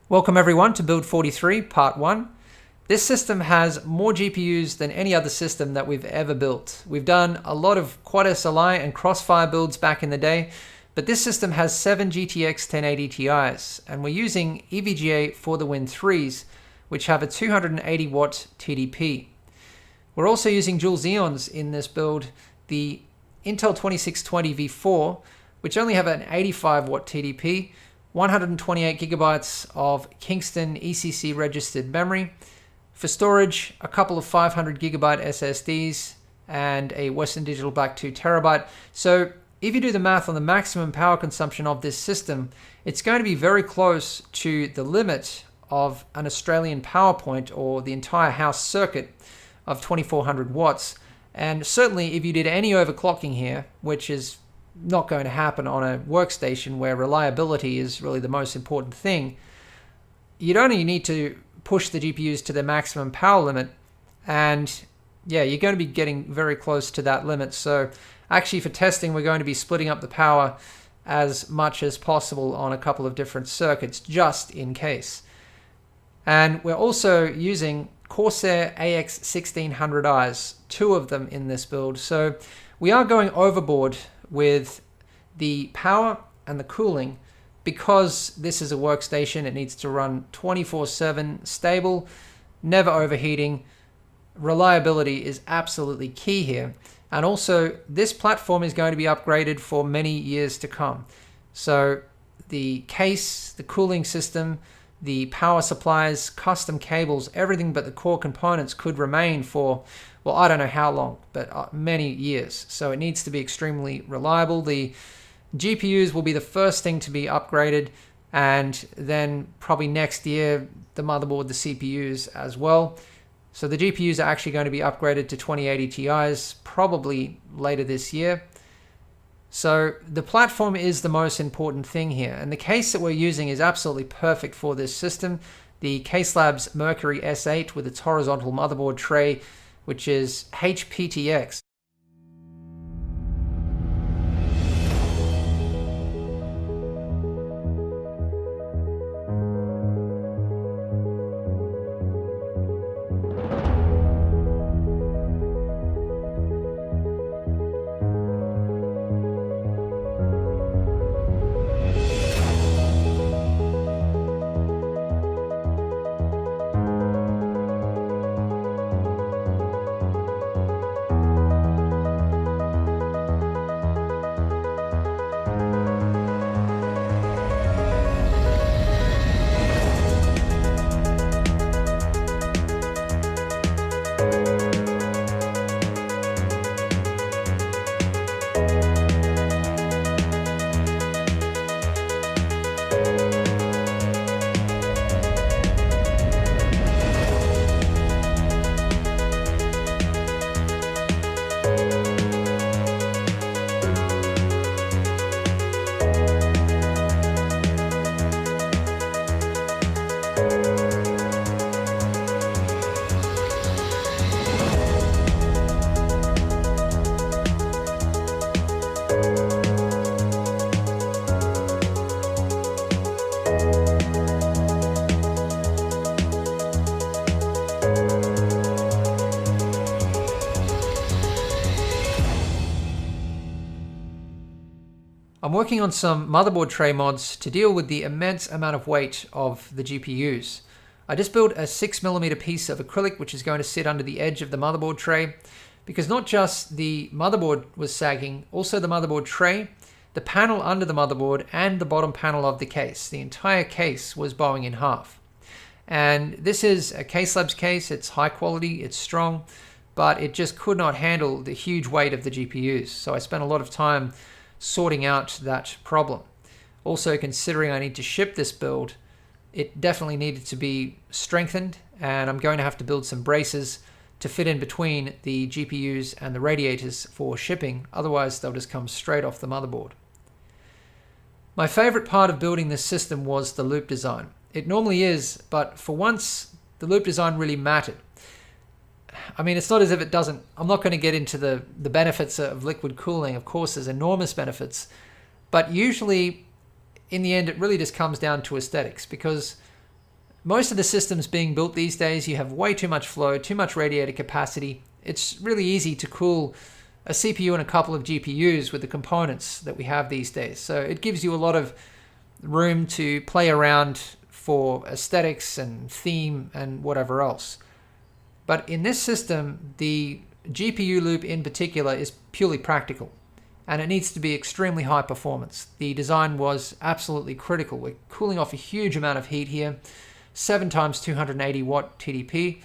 Welcome everyone to Build 43 Part 1. This system has more GPUs than any other system that we've ever built. We've done a lot of Quad SLI and Crossfire builds back in the day, but this system has 7 GTX 1080 Ti's, and we're using EVGA for the Win 3s, which have a 280 watt TDP. We're also using dual Xeons in this build, the Intel 2620 V4, which only have an 85 watt TDP, 128 gigabytes of Kingston ECC registered memory. For storage, a couple of 500 gigabyte SSDs and a Western Digital Black 2 terabyte. So if you do the math on the maximum power consumption of this system, it's going to be very close to the limit of an Australian PowerPoint or the entire house circuit of 2400 watts. And certainly if you did any overclocking here, which is not going to happen on a workstation where reliability is really the most important thing, you'd only need to push the GPUs to their maximum power limit, and yeah, you're going to be getting very close to that limit. So actually for testing, we're going to be splitting up the power as much as possible on a couple of different circuits just in case. And we're also using Corsair AX 1600Is, 2 of them in this build. So we are going overboard with the power and the cooling because this is a workstation. It needs to run 24/7 stable, never overheating. Reliability is absolutely key here. And also this platform is going to be upgraded for many years to come. So the case, the cooling system, the power supplies, custom cables, everything but the core components could remain for, well, I don't know how long, but many years. So it needs to be extremely reliable. The GPUs will be the first thing to be upgraded, and then probably next year, the motherboard, the CPUs as well. So the GPUs are actually going to be upgraded to 2080 Ti's probably later this year. So the platform is the most important thing here. And the case that we're using is absolutely perfect for this system. The Case Labs Mercury S8 with its horizontal motherboard tray, which is HPTX. I'm working on some motherboard tray mods to deal with the immense amount of weight of the GPUs. I just built a 6mm piece of acrylic which is going to sit under the edge of the motherboard tray, because not just the motherboard was sagging, also the motherboard tray, the panel under the motherboard, and the bottom panel of the case. The entire case was bowing in half. And this is a Case Labs case. It's high quality, it's strong, but it just could not handle the huge weight of the GPUs. So I spent a lot of time sorting out that problem. Also, considering I need to ship this build, it definitely needed to be strengthened, and I'm going to have to build some braces to fit in between the GPUs and the radiators for shipping. Otherwise, they'll just come straight off the motherboard. My favorite part of building this system was the loop design. It normally is, but for once, the loop design really mattered. I mean, it's not as if it doesn't. I'm not going to get into the benefits of liquid cooling. Of course, there's enormous benefits. But usually, in the end, it really just comes down to aesthetics, because most of the systems being built these days, you have way too much flow, too much radiator capacity. It's really easy to cool a CPU and a couple of GPUs with the components that we have these days. So it gives you a lot of room to play around for aesthetics and theme and whatever else. But in this system, the GPU loop in particular is purely practical, and it needs to be extremely high performance. The design was absolutely critical. We're cooling off a huge amount of heat here, 7 times 280 watt TDP.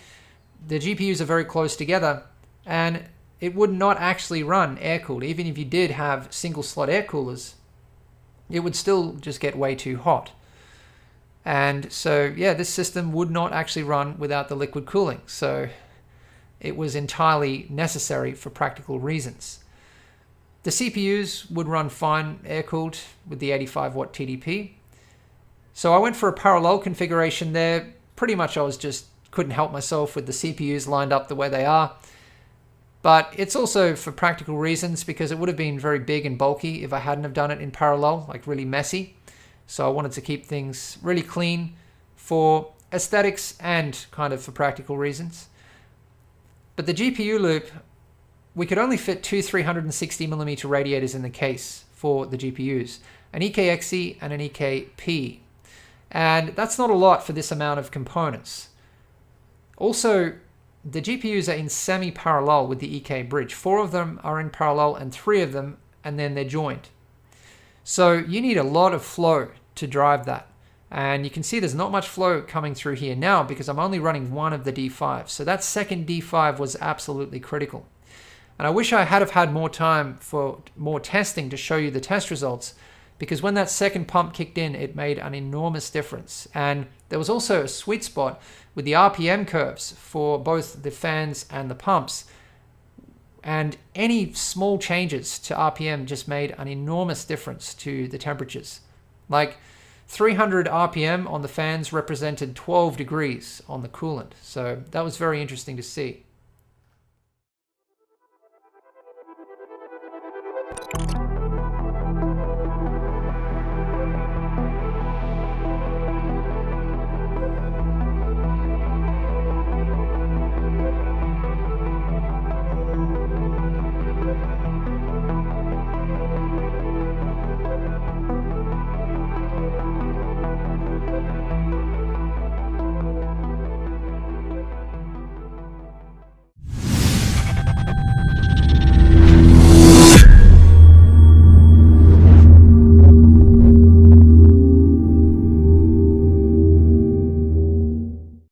The GPUs are very close together, and it would not actually run air-cooled. Even if you did have single slot air coolers, it would still just get way too hot. And so, yeah, this system would not actually run without the liquid cooling. So it was entirely necessary for practical reasons. The CPUs would run fine air-cooled with the 85 watt TDP. So I went for a parallel configuration there. Pretty much I couldn't help myself with the CPUs lined up the way they are. But it's also for practical reasons, because it would have been very big and bulky if I hadn't have done it in parallel, like really messy. So I wanted to keep things really clean for aesthetics and kind of for practical reasons. But the GPU loop, we could only fit two 360mm radiators in the case for the GPUs, an EKXE and an EKP. And that's not a lot for this amount of components. Also, the GPUs are in semi-parallel with the EK bridge. 4 of them are in parallel and 3 of them, and then they're joined. So you need a lot of flow to drive that. And you can see there's not much flow coming through here now because I'm only running one of the D5. So that second D5 was absolutely critical. And I wish I had have had more time for more testing to show you the test results, because when that second pump kicked in, it made an enormous difference. And there was also a sweet spot with the RPM curves for both the fans and the pumps. And any small changes to RPM just made an enormous difference to the temperatures. Like 300 RPM on the fans represented 12 degrees on the coolant. So that was very interesting to see.